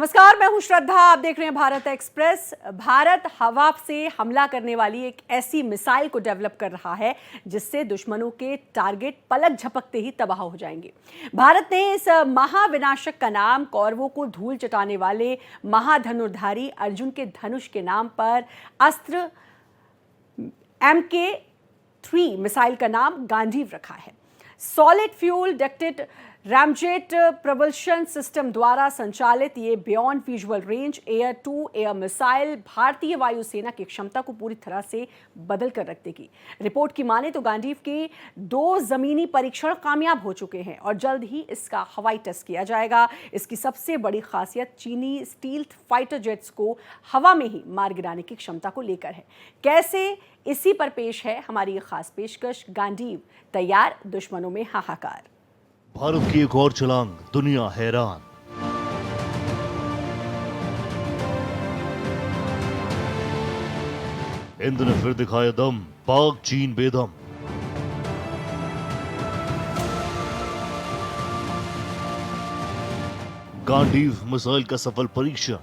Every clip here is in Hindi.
नमस्कार, मैं हूं श्रद्धा। आप देख रहे हैं भारत एक्सप्रेस। भारत हवा से हमला करने वाली एक ऐसी मिसाइल को डेवलप कर रहा है जिससे दुश्मनों के टारगेट पलक झपकते ही तबाह हो जाएंगे। भारत ने इस महाविनाशक का नाम कौरवों को धूल चटाने वाले महाधनुर्धारी अर्जुन के धनुष के नाम पर अस्त्र MK3 मिसाइल का नाम गांडीव रखा है। Solid fuel ducted ramjet propulsion system द्वारा संचालित ये beyond visual range air to air missile भारतीय वायुसेना की क्षमता को पूरी तरह से बदल कर रख देगी। रिपोर्ट की माने तो गांडीव के 2 जमीनी परीक्षण कामयाब हो चुके हैं और जल्द ही इसका हवाई टेस्ट किया जाएगा। इसकी सबसे बड़ी खासियत चीनी स्टील्थ फाइटर जेट्स को हवा में ही मार गिराने की क्षमता को लेकर है। कैसे, इसी पर पेश है हमारी ये खास पेशकश। गांडीव तैयार, दुश्मनों में हाहाकार। भारत की एक और छलांग, दुनिया हैरान। हिंद ने फिर दिखाया दम, पाक चीन बेदम। गांडीव मिसाइल का सफल परीक्षण।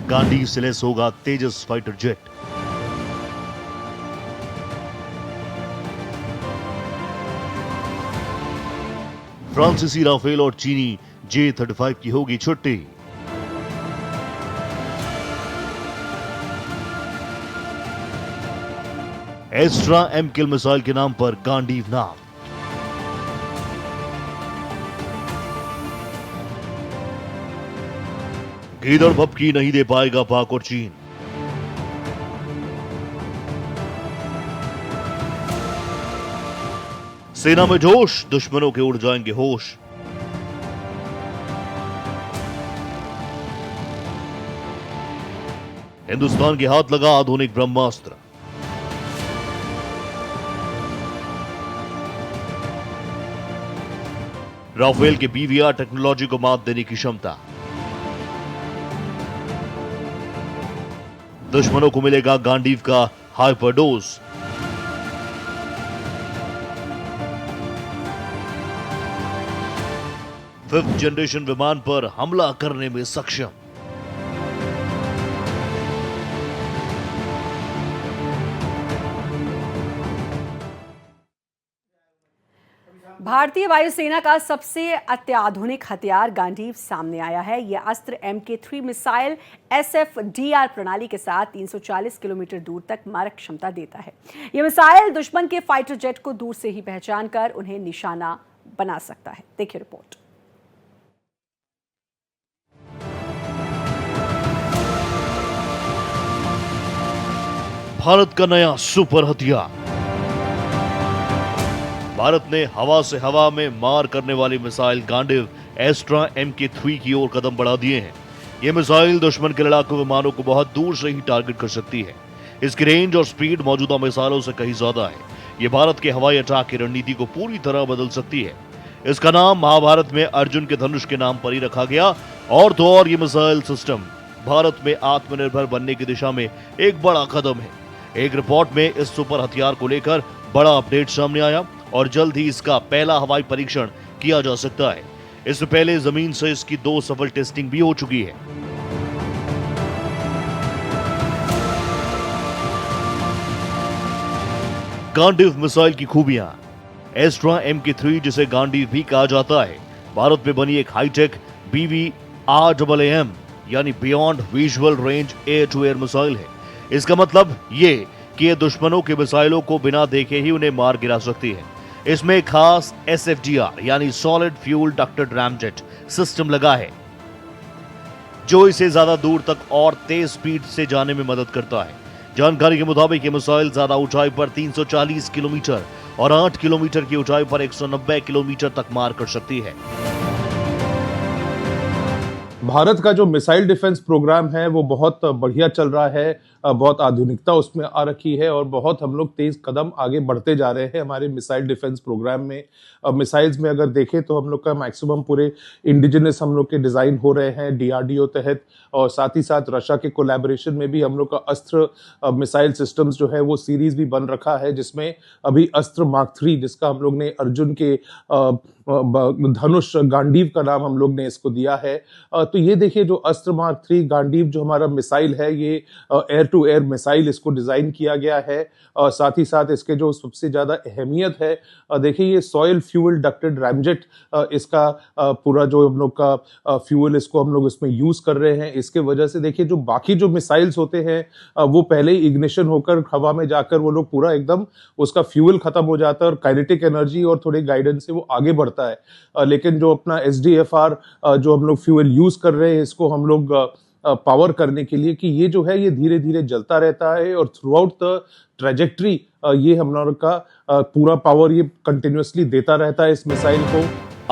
गांडीव से लैस होगा तेजस फाइटर जेट। फ्रांसीसी राफेल और चीनी J-35 की होगी छुट्टी। एस्ट्रा MKIL मिसाइल के नाम पर गांडीव नाम। गीदड़ भपकी नहीं दे पाएगा पाक और चीन। सेना में जोश, दुश्मनों के उड़ जाएंगे होश। हिंदुस्तान के हाथ लगा आधुनिक ब्रह्मास्त्र। राफेल के PVR टेक्नोलॉजी को मात देने की क्षमता। दुश्मनों को मिलेगा गांडीव का हाइपरडोज। फिफ्थ जनरेशन विमान पर हमला करने में सक्षम। भारतीय वायुसेना का सबसे अत्याधुनिक हथियार गांडीव सामने आया है। यह अस्त्र MK3 मिसाइल SFDR प्रणाली के साथ 340 किलोमीटर दूर तक मारक क्षमता देता है। यह मिसाइल दुश्मन के फाइटर जेट को दूर से ही पहचान कर उन्हें निशाना बना सकता है। देखिए रिपोर्ट। भारत का नया सुपर हथियार। भारत ने हवा से हवा में मार करने वाली मिसाइल गांडीव एस्ट्रा MK3 की ओर कदम बढ़ा दिए हैं। यह मिसाइल दुश्मन के लड़ाकू विमानों को बहुत दूर से ही टारगेट कर सकती है। इसकी रेंज और स्पीड मौजूदा मिसाइलों से कहीं ज्यादा है। यह भारत के हवाई अटैक की रणनीति को पूरी तरह बदल सकती है। इसका नाम महाभारत में अर्जुन के धनुष के नाम पर ही रखा गया। और तो और ये मिसाइल सिस्टम भारत में आत्मनिर्भर बनने की दिशा में एक बड़ा कदम है। एक रिपोर्ट में इस सुपर हथियार को लेकर बड़ा अपडेट सामने आया और जल्द ही इसका पहला हवाई परीक्षण किया जा सकता है। इससे पहले जमीन से इसकी 2 सफल टेस्टिंग भी हो चुकी है। गांडीव मिसाइल की खूबियां। एस्ट्रा MK3 जिसे गांडीव भी कहा जाता है, भारत में बनी एक हाईटेक BVRAAM यानी beyond visual range air to air missile है। इसका मतलब ये कि ये दुश्मनों के मिसाइलों को बिना देखे ही उन्हें मार गिरा सकती है। इसमें खास SFDR यानी solid fuel ducted ramjet system लगा है जो इसे ज्यादा दूर तक और तेज स्पीड से जाने में मदद करता है। जानकारी के मुताबिक ये मिसाइल ज्यादा ऊंचाई पर 340 किलोमीटर और 8 किलोमीटर की ऊंचाई पर 190 किलोमीटर तक मार कर सकती है। भारत का जो मिसाइल डिफेंस प्रोग्राम है वो बहुत बढ़िया चल रहा है। बहुत आधुनिकता उसमें आ रखी है और बहुत हम लोग तेज कदम आगे बढ़ते जा रहे हैं हमारे मिसाइल डिफेंस प्रोग्राम में। मिसाइल्स में अगर देखें तो हम लोग का मैक्सिमम पूरे इंडिजिनस हम लोग के डिज़ाइन हो रहे हैं डीआरडीओ तहत, और साथ ही साथ रशिया के कोलैबोरेशन में भी हम लोग का अस्त्र मिसाइल सिस्टम्स जो है वो सीरीज भी बन रखा है, जिसमें अभी अस्त्र मार्क 3 जिसका हम लोग ने अर्जुन के धनुष गांडीव का नाम हम लोग ने इसको दिया है। तो ये देखिए जो अस्त्र मार्क 3 गांडीव जो हमारा मिसाइल है ये एयर टू एयर मिसाइल इसको डिजाइन किया गया है। साथ ही साथ इसके जो सबसे ज्यादा अहमियत है, देखिए ये सॉइल फ्यूल डक्टेड रैमजेट इसका पूरा जो हम लोग का फ्यूल इसको हम लोग इसमें यूज कर रहे हैं। इसके वजह से देखिए जो बाकी जो मिसाइल्स होते हैं वो पहले ही इग्निशन होकर हवा में जाकर वो लोग पूरा एकदम उसका फ्यूल खत्म हो जाता है और काइनेटिक एनर्जी और थोड़े गाइडेंस से वो आगे बढ़ता है। लेकिन जो अपना SDFR जो हम लोग फ्यूल यूज कर रहे हैं इसको हम लोग पावर करने के लिए कि ये जो है ये धीरे धीरे जलता रहता है और थ्रू आउट द ट्रेजेक्ट्री ये हम लोग का पूरा पावर ये कंटिन्यूअसली देता रहता है इस मिसाइल को।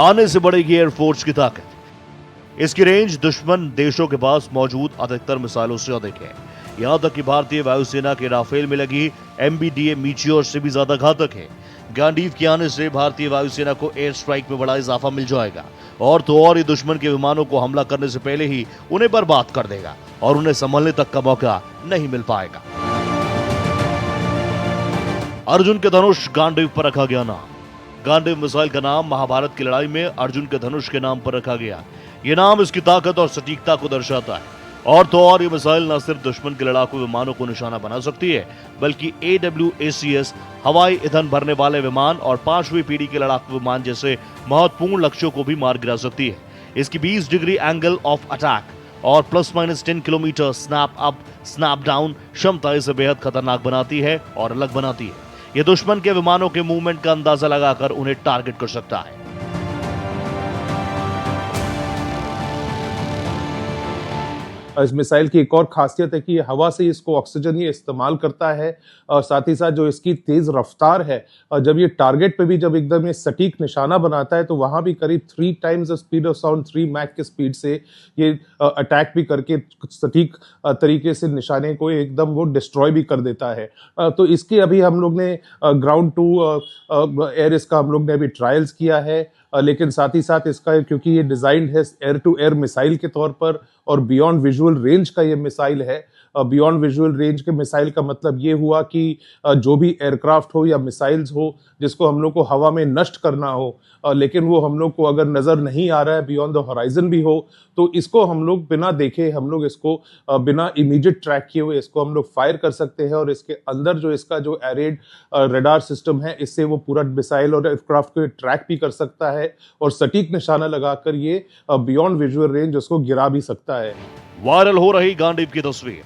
आने से बढ़ेगी एयरफोर्स की ताकत। इसकी रेंज दुश्मन देशों के पास मौजूद अधिकतर मिसाइलों से अधिक है। यहां तक कि भारतीय वायुसेना के राफेल में लगी MBDA मीचियोर से भी ज्यादा घातक है। गांडीव के आने से भारतीय वायुसेना को एयर स्ट्राइक में बड़ा इजाफा मिल जाएगा और तो और ये दुश्मन के विमानों को हमला करने से पहले ही उन्हें बर्बाद कर देगा और उन्हें संभलने तक का मौका नहीं मिल पाएगा। अर्जुन के धनुष गांडीव पर रखा गया नाम। गांडीव मिसाइल का नाम महाभारत की लड़ाई में अर्जुन के धनुष के नाम पर रखा गया। यह नाम इसकी ताकत और सटीकता को दर्शाता है और तो और ये मिसाइल न सिर्फ दुश्मन के लड़ाकू विमानों को निशाना बना सकती है बल्कि AWACS हवाई ईंधन भरने वाले विमान और 5वीं पीढ़ी के लड़ाकू विमान जैसे महत्वपूर्ण लक्ष्यों को भी मार गिरा सकती है। इसकी 20 डिग्री एंगल ऑफ अटैक और +-10 kilometre snap up snap down क्षमता इसे बेहद खतरनाक बनाती है और अलग बनाती है। यह दुश्मन के विमानों के मूवमेंट का अंदाजा लगाकर उन्हें टारगेट कर सकता है। इस मिसाइल की एक और खासियत है कि ये हवा से इसको ऑक्सीजन ये इस्तेमाल करता है और साथ ही साथ जो इसकी तेज रफ्तार है और जब ये टारगेट पे भी जब एकदम ये सटीक निशाना बनाता है तो वहां भी करीब 3 times the speed of sound 3 mach के स्पीड से ये अटैक भी करके सटीक तरीके से निशाने को एकदम वो डिस्ट्रॉय भी कर देता है। तो इसके अभी हम लोग ने ग्राउंड टू एयर इसका हम लोग ने अभी ट्रायल्स किया है, लेकिन साथ ही साथ इसका क्योंकि ये डिजाइंड है एयर टू एयर मिसाइल के तौर पर और बियॉन्ड विजुअल रेंज का ये मिसाइल है। बियॉन्ड विजुअल रेंज के मिसाइल का मतलब ये हुआ कि जो भी एयरक्राफ्ट हो या मिसाइल्स हो जिसको हम लोग को हवा में नष्ट करना हो लेकिन वो हम लोग को अगर नजर नहीं आ रहा है बियॉन्ड द होराइजन भी हो तो इसको हम लोग बिना देखे हम लोग इसको बिना इमीडिएट ट्रैक किए हुए इसको हम लोग फायर कर सकते हैं और इसके अंदर जो इसका जो एरेड रडार सिस्टम है इससे वो पूरा मिसाइल और एयरक्राफ्ट को ट्रैक भी कर सकता है और सटीक निशाना लगाकर ये बियॉन्ड विजुअल रेंज उसको गिरा भी सकता है। वायरल हो रही गांडीव की तस्वीर।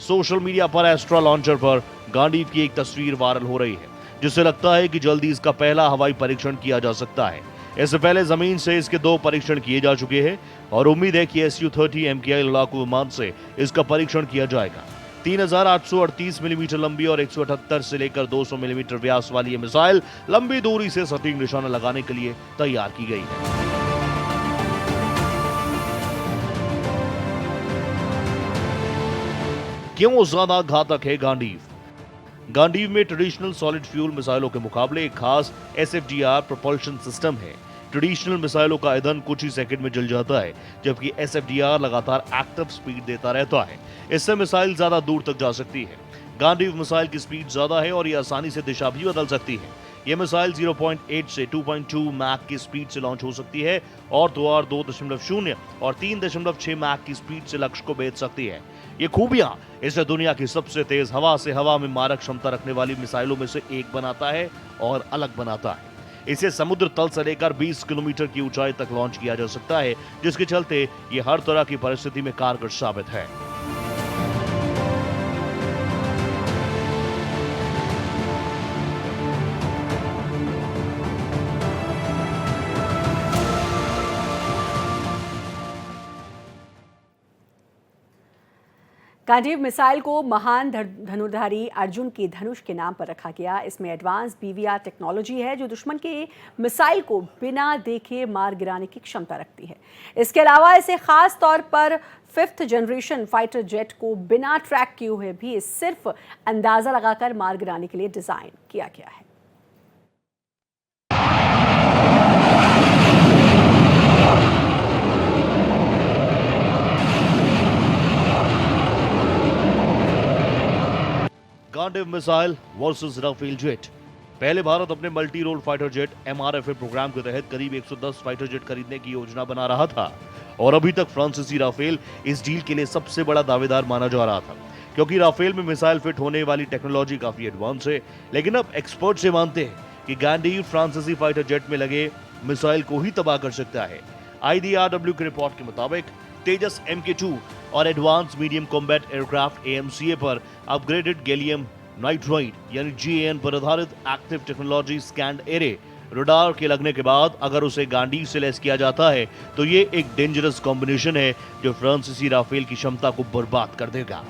सोशल मीडिया पर एस्ट्रा लॉन्चर पर गांडीव की एक तस्वीर वायरल हो रही है जिससे लगता है कि जल्दी इसका पहला हवाई परीक्षण किया जा सकता है। इससे पहले जमीन से इसके 2 परीक्षण किए जा चुके हैं और उम्मीद है कि Su-30 MKI लड़ाकू विमान से इसका परीक्षण किया जाएगा। 3838 मिलीमीटर लंबी और 178 से लेकर 200 मिलीमीटर व्यास वाली ये मिसाइल लंबी दूरी से सटीक निशाना लगाने के लिए तैयार की गई है। क्यों ज्यादा घातक है गांडीव? गांडीव में ट्रेडिशनल सॉलिड फ्यूल मिसाइलों के मुकाबले एक खास SFDR प्रोपल्शन सिस्टम है। ट्रेडिशनल मिसाइलों का ईंधन कुछ ही सेकंड में जल जाता है जबकि SFDR लगातार एक्टिव स्पीड देता रहता है। इससे मिसाइल ज्यादा दूर तक जा सकती है। गांडीव मिसाइल की स्पीड ज्यादा है और ये आसानी से दिशा भी बदल सकती है। यह मिसाइल 0.8 से 2.2 मैक की स्पीड से लॉन्च हो सकती है और तो और 2.0 और 3.6 मैक की स्पीड से लक्ष्य को भेज सकती है। ये खूबियां इसे दुनिया की सबसे तेज हवा से हवा में मारक क्षमता रखने वाली मिसाइलों में से एक बनाता है और अलग बनाता है। इसे समुद्र तल से लेकर 20 किलोमीटर की ऊंचाई तक लॉन्च किया जा सकता है जिसके चलते ये हर तरह की परिस्थिति में कारगर साबित है। गांडीव मिसाइल को महान धनुर्धारी अर्जुन के धनुष के नाम पर रखा गया। इसमें एडवांस BVR टेक्नोलॉजी है जो दुश्मन के मिसाइल को बिना देखे मार गिराने की क्षमता रखती है। इसके अलावा इसे खास तौर पर 5th जनरेशन फाइटर जेट को बिना ट्रैक किए हुए भी सिर्फ अंदाजा लगाकर मार गिराने के लिए डिजाइन किया गया है। Gandiv missile versus Rafale jet. पहले भारत अपने multi role fighter jet MRFA programme के तहत करीब 110 फाइटर जेट खरीदने की योजना बना रहा था और अभी तक फ्रांसीसी राफेल इस डील के लिए सबसे बड़ा दावेदार माना जा रहा था, क्योंकि राफेल में मिसाइल फिट होने वाली टेक्नोलॉजी काफी एडवांस है। लेकिन अब एक्सपर्ट से मानते हैं कि गांडीव फ्रांसीसी फाइटर जेट में लगे मिसाइल को ही तबाह कर सकता है। IDRW की रिपोर्ट के मुताबिक तेजस MK2 और advance medium combat aircraft AMCA पर अपग्रेडेड गैलियम नाइट्राइड यानी GAN पर आधारित active technology scanned array radar के लगने के बाद अगर उसे गांडीव से लैस किया जाता है तो ये एक डेंजरस कॉम्बिनेशन है जो फ्रांसीसी राफेल की क्षमता को बर्बाद कर देगा।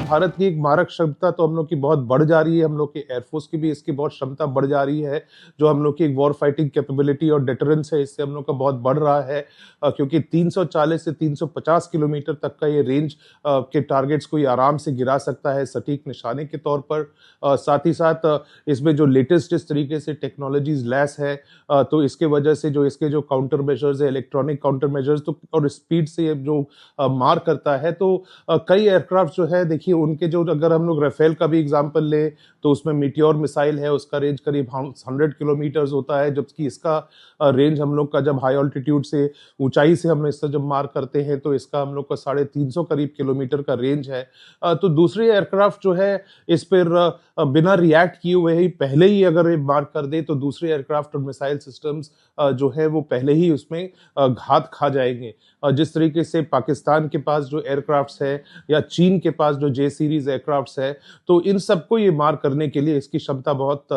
भारत की एक मारक क्षमता तो हम लोग की बहुत बढ़ जा रही है, हम लोग की एयरफोर्स की भी इसकी बहुत क्षमता बढ़ जा रही है। जो हम लोग की एक वॉर फाइटिंग कैपेबिलिटी और डेटरेंस है इससे हम लोग का बहुत बढ़ रहा है, क्योंकि 340 से 350 किलोमीटर तक का ये रेंज के टारगेट्स को ये आराम से गिरा सकता है सटीक निशाने के तौर पर। साथ ही साथ इसमें जो लेटेस्ट इस तरीके से टेक्नोलॉजीज लैस है, तो इसके वजह से जो इसके जो काउंटर मेजर्स है, इलेक्ट्रॉनिक काउंटर मेजर्स तो और स्पीड से ये जो मार करता है, तो कई एयरक्राफ्ट जो है देखिए उनके जो, अगर हम लोग राफेल का भी एग्जांपल ले तो उसमें मीटियोर मिसाइल है, उसका रेंज करीब 100 किलोमीटर होता है, जबकि इसका रेंज हम लोग का जब हाई ऑल्टीट्यूड से ऊंचाई से हम इससे जब मार करते हैं तो इसका हम लोग का 350 करीब किलोमीटर का रेंज है। तो दूसरे एयरक्राफ्ट जो है इस पर बिना रिएक्ट किए हुए ही पहले ही अगर ये मार कर दे तो दूसरे एयरक्राफ्ट और मिसाइल सिस्टम्स जो है वो पहले ही उसमें घात खा जाएंगे। जिस तरीके से पाकिस्तान के पास जो एयरक्राफ्ट्स है या चीन के पास जो J सीरीज एयरक्राफ्ट्स है, तो इन सबको ये मार करने के लिए इसकी क्षमता बहुत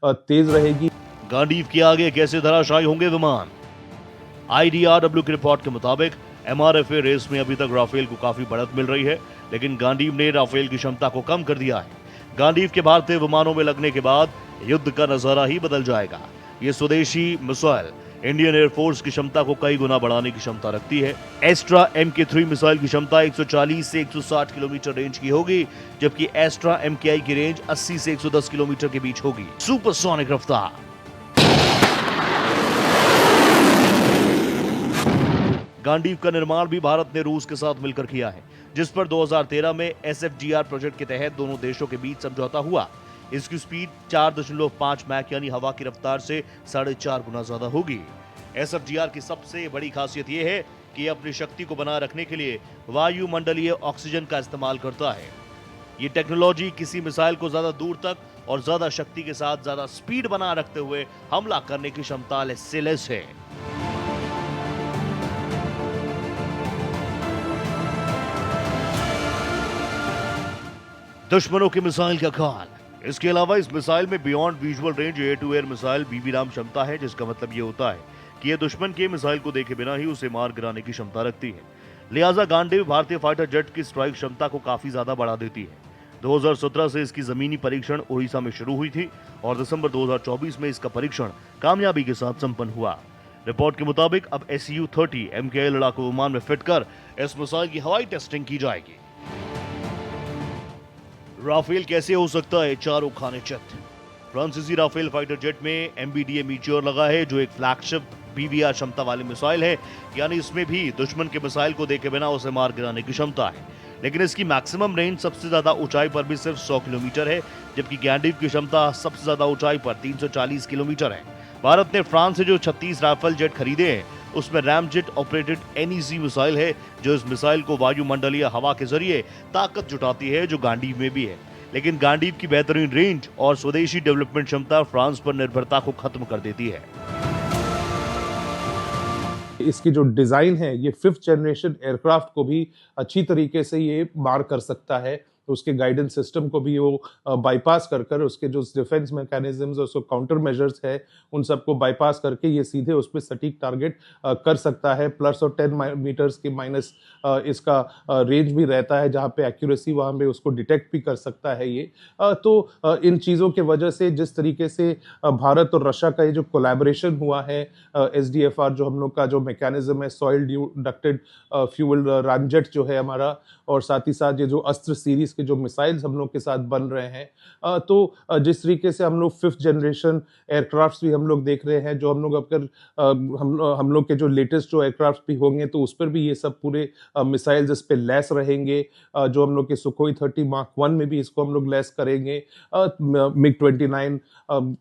तेज रहेगी। गांडीव के आगे कैसे धराशायी होंगे विमान? IDRW की रिपोर्ट के मुताबिक MRFA रेस में अभी तक राफेल को काफी बढ़त मिल रही है, लेकिन गांडीव ने राफेल की क्षमता को कम कर दिया है। गांडीव के भारतीय विमानों में लगने के बाद युद्ध का नजारा ही बदल जाएगा। ये स्वदेशी मिसाइल इंडियन एयरफोर्स की क्षमता को कई गुना बढ़ाने की क्षमता रखती है। एस्ट्रा MK3 मिसाइल की क्षमता 140 से 160 किलोमीटर रेंज की होगी, जबकि एस्ट्रा MKI की रेंज 80 से 110 किलोमीटर के बीच होगी। सुपरसोनिक रफ्तार। गांडीव का निर्माण भी भारत ने रूस के साथ मिलकर किया है, जिस पर 2013 में SFGR प्रोजेक्ट के तहत दोनों देशों के बीच समझौता हुआ। इसकी स्पीड 4.5 मैक यानी हवा की रफ्तार से 4.5 गुना ज्यादा होगी। SFGR की सबसे बड़ी खासियत यह है कि यह अपनी शक्ति को बनाए रखने के लिए वायुमंडलीय ऑक्सीजन का इस्तेमाल करता है। ये टेक्नोलॉजी किसी मिसाइल को ज्यादा दूर तक और ज्यादा शक्ति के साथ ज्यादा स्पीड बनाए रखते हुए हमला करने की क्षमता से लैस है। दुश्मनों की मिसाइल का काल। इसके अलावा इस मिसाइल में beyond visual range air to air missile BB-RAM क्षमता है, जिसका मतलब ये होता है कि यह दुश्मन के मिसाइल को देखे बिना ही उसे मार गिराने की क्षमता रखती है। लिहाजा गांडीव भारतीय फाइटर जेट की स्ट्राइक क्षमता को काफी ज्यादा बढ़ा देती है। 2017 से इसकी जमीनी परीक्षण उड़ीसा में शुरू हुई थी और दिसंबर 2024 में इसका परीक्षण कामयाबी के साथ संपन्न हुआ। रिपोर्ट के मुताबिक अब Su-30 MKI लड़ाकू विमान में फिट कर इस मिसाइल की हवाई टेस्टिंग की जाएगी। राफेल कैसे हो सकता है चारों खाने चित? फ्रांसीसी राफेल फाइटर जेट में MBDA मीटियोर लगा है, जो एक फ्लैगशिप BVR क्षमता वाली मिसाइल है, यानी इसमें भी दुश्मन के मिसाइल को देखे बिना उसे मार गिराने की क्षमता है। लेकिन इसकी मैक्सिमम रेंज सबसे ज्यादा ऊंचाई पर भी सिर्फ 100 किलोमीटर है, जबकि गांडीव की क्षमता सबसे ज्यादा ऊंचाई पर 340 किलोमीटर है। भारत ने फ्रांस से जो 36 राफेल जेट खरीदे हैं उसमें रैमजेट ऑपरेटेड NEC मिसाइल है, जो इस मिसाइल को वायुमंडलीय हवा के जरिए ताकत जुटाती है, जो गांडीव में भी है। लेकिन गांडीव की बेहतरीन रेंज और स्वदेशी डेवलपमेंट क्षमता फ्रांस पर निर्भरता को खत्म कर देती है। इसकी जो डिजाइन है ये 5th जनरेशन एयरक्राफ्ट को भी अच्छी तरीके से ये मार कर सकता है। तो उसके गाइडेंस सिस्टम को भी वो बाईपास कर उसके जो डिफेंस मैकेनिज्म्स और काउंटर मेजर्स है उन सबको बाईपास करके ये सीधे उस पर सटीक टारगेट कर सकता है। प्लस और 10 मीटर्स की माइनस इसका रेंज भी रहता है, जहाँ पे एक्यूरेसी वहाँ पे उसको डिटेक्ट भी कर सकता है ये। तो इन चीज़ों के वजह से जिस तरीके से भारत और रशिया का ये जो कोलैबोरेशन हुआ है, SDFR जो हम लोग का जो मैकेनिज्म है, सॉइल डक्टेड फ्यूल रामजेट जो है हमारा, और साथ ही साथ ये जो अस्त्र सीरीज के जो मिसाइल्स हम लोग के साथ बन रहे हैं, तो जिस तरीके से हम लोग 5th जनरेशन एयरक्राफ्ट भी हम लोग देख रहे हैं, जो हम लोग अगर हम लोग के जो लेटेस्ट जो एयरक्राफ्ट भी होंगे तो उस पर भी ये सब पूरे मिसाइल्स इस पे लैस रहेंगे। जो हम लोग के सुखोई 30 मार्क 1 में भी इसको हम लोग लैस करेंगे। मिग 29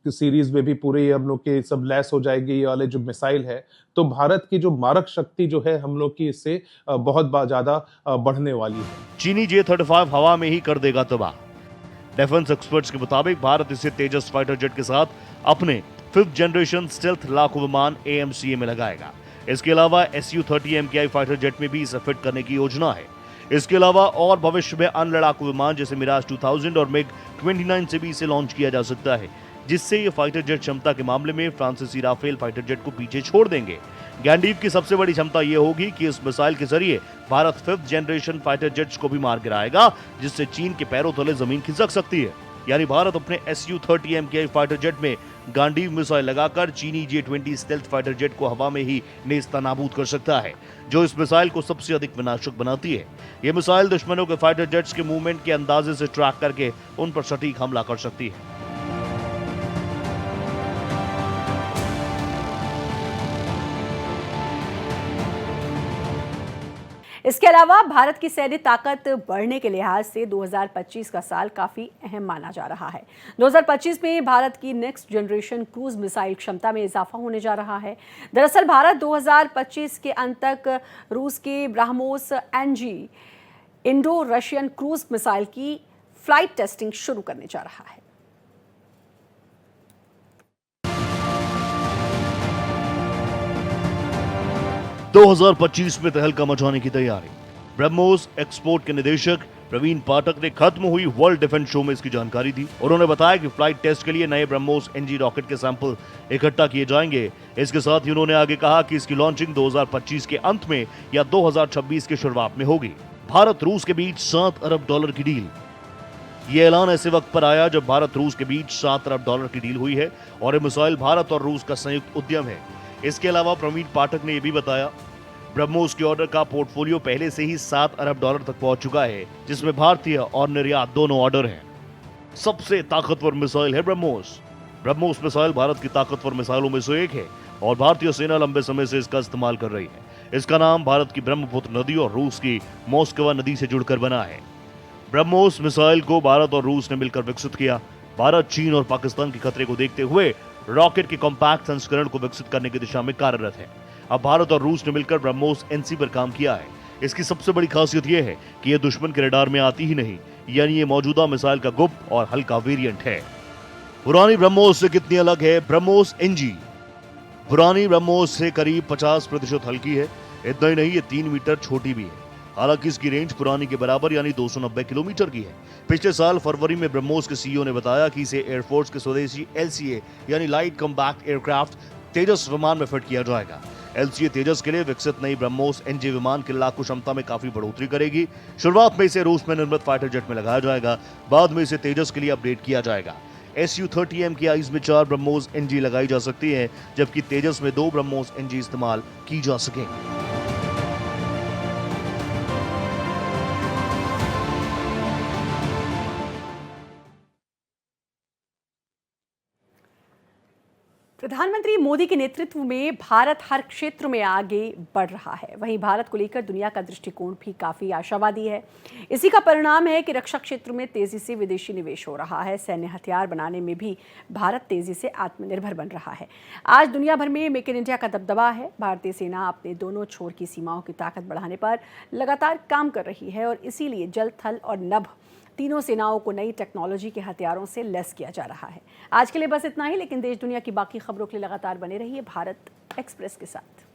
सीरीज में भी पूरे हम लोग के सब लैस हो जाएगी ये वाले जो मिसाइल है। तो भारत की जो मारक शक्ति जो है हम लोग की इससे बहुत ज्यादा बढ़ने वाली है। चीनी J-35 हवा में ही कर देगा तबाह। डिफेंस एक्सपर्ट्स के मुताबिक भारत इसे तेजस फाइटर जेट के साथ अपने 5th जनरेशन स्टेल्थ लड़ाकू विमान AMCA में लगाएगा। इसके अलावा Su-30 MKI फाइटर जेट में भी इसे फिट करने की योजना है। इसके अलावा और भविष्य में अन्य लड़ाकू विमान जैसे मिराज 2000 और मिग 29 से भी इसे लॉन्च किया जा सकता है, जिससे ये फाइटर जेट क्षमता के मामले में फ्रांसीसी राफेल फाइटर जेट को पीछे छोड़ देंगे। गैंडीव की सबसे बड़ी क्षमता यह होगी कि इस मिसाइल के जरिए Bharat 5th generation fighter jets को भी मार गिराएगा, जिससे चीन के पैरों तले जमीन खिसक सकती है। यानी भारत अपने Su-30 MKI फाइटर जेट में गांडीव मिसाइल लगाकर चीनी J-20 स्टेल्थ फाइटर जेट को हवा में ही नेस्तनाबूद कर सकता है, जो इस मिसाइल को सबसे अधिक विनाशक बनाती है। यह मिसाइल दुश्मनों के फाइटर जेट्स के मूवमेंट के अंदाजे से ट्रैक करके उन पर सटीक हमला कर सकती है। इसके अलावा भारत की सैन्य ताकत बढ़ने के लिहाज से 2025 का साल काफी अहम माना जा रहा है। 2025 में भारत की नेक्स्ट जनरेशन क्रूज मिसाइल क्षमता में इजाफा होने जा रहा है। दरअसल भारत 2025 के अंत तक रूस के BrahMos NG Indo Russian cruise missile की फ्लाइट टेस्टिंग शुरू करने जा रहा है। दो 2025 में तहलका मचाने की तैयारी। ब्रह्मोस एक्सपोर्ट के निदेशक प्रवीण पाठक ने खत्म हुई वर्ल्ड डिफेंस शो में इसकी जानकारी दी। उन्होंने बताया कि फ्लाइट टेस्ट के लिए नए ब्रह्मोस NG रॉकेट के सैंपल इकट्ठा किए जाएंगे। इसके साथ ही उन्होंने आगे कहा कि इसकी लॉन्चिंग 2025 के अंत में या 2026 की शुरुआत में होगी। भारत रूस के बीच $7 अरब की डील। ये ऐलान ऐसे वक्त पर आया जब भारत रूस के बीच $7 अरब की डील हुई है और ये मिसाइल भारत और रूस का संयुक्त उद्यम है। इसके अलावा प्रवीण पाठक ने यह भी बताया, ब्रह्मोस के ऑर्डर का पोर्टफोलियो पहले से ही $7 अरब तक पहुंच चुका है, जिसमें भारतीय और निर्यात दोनों ऑर्डर हैं। सबसे ताकतवर मिसाइल है ब्रह्मोस। ब्रह्मोस मिसाइल भारत की ताकतवर मिसाइलों में से एक है और भारतीय सेना लंबे समय से इसका इस्तेमाल कर रही है। इसका नाम भारत की ब्रह्मपुत्र नदी और रूस की मॉस्कवा नदी से जुड़कर बना है। ब्रह्मोस मिसाइल को भारत और रूस ने मिलकर विकसित किया। भारत, चीन और पाकिस्तान के खतरे को देखते हुए रॉकेट के कॉम्पैक्ट संस्करण को विकसित करने की दिशा में कार्यरत है। अब भारत और रूस ने मिलकर ब्रह्मोस NC पर काम किया है। इसकी सबसे बड़ी खासियत यह है कि यह दुश्मन के रडार में आती ही नहीं, यानी ये मौजूदा मिसाइल का गुप्त और हल्का वेरिएंट है। पुरानी ब्रह्मोस से कितनी अलग है ब्रह्मोस NG? पुरानी ब्रह्मोस से करीब 50% हल्की है। इतना ही नहीं, ये 3 मीटर छोटी भी है। हालांकि इसकी रेंज पुरानी के बराबर यानी 290 किलोमीटर की है। पिछले साल फरवरी में ब्रह्मोस के CEO ने बताया कि इसे एयरफोर्स के स्वदेशी LCA यानी लाइट कॉम्पैक्ट एयरक्राफ्ट तेजस विमान में फिट किया जाएगा। LCA तेजस के लिए विकसित नई ब्रह्मोस NG विमान की लड़ाकू क्षमता में काफी बढ़ोतरी करेगी। शुरुआत में इसे रूस में निर्मित फाइटर जेट में लगाया जाएगा, बाद में इसे तेजस के लिए अपडेट किया जाएगा। Su-30 MKI में 4 ब्रह्मोस NG लगाई जा सकती है, जबकि तेजस में 2 ब्रह्मोस NG इस्तेमाल की जा सकेंगी। प्रधानमंत्री मोदी के नेतृत्व में भारत हर क्षेत्र में आगे बढ़ रहा है। वहीं भारत को लेकर दुनिया का दृष्टिकोण भी काफी आशावादी है। इसी का परिणाम है कि रक्षा क्षेत्र में तेजी से विदेशी निवेश हो रहा है। सैन्य हथियार बनाने में भी भारत तेजी से आत्मनिर्भर बन रहा है। आज दुनिया भर में मेक इन इंडिया का दबदबा है। भारतीय सेना अपने दोनों छोर की सीमाओं की ताकत बढ़ाने पर लगातार काम कर रही है और इसीलिए जल, थल और नभ तीनों सेनाओं को नई टेक्नोलॉजी के हथियारों से लैस किया जा रहा है। आज के लिए बस इतना ही, लेकिन देश दुनिया की बाकी खबरों के लिए लगातार बने रहिए भारत एक्सप्रेस के साथ।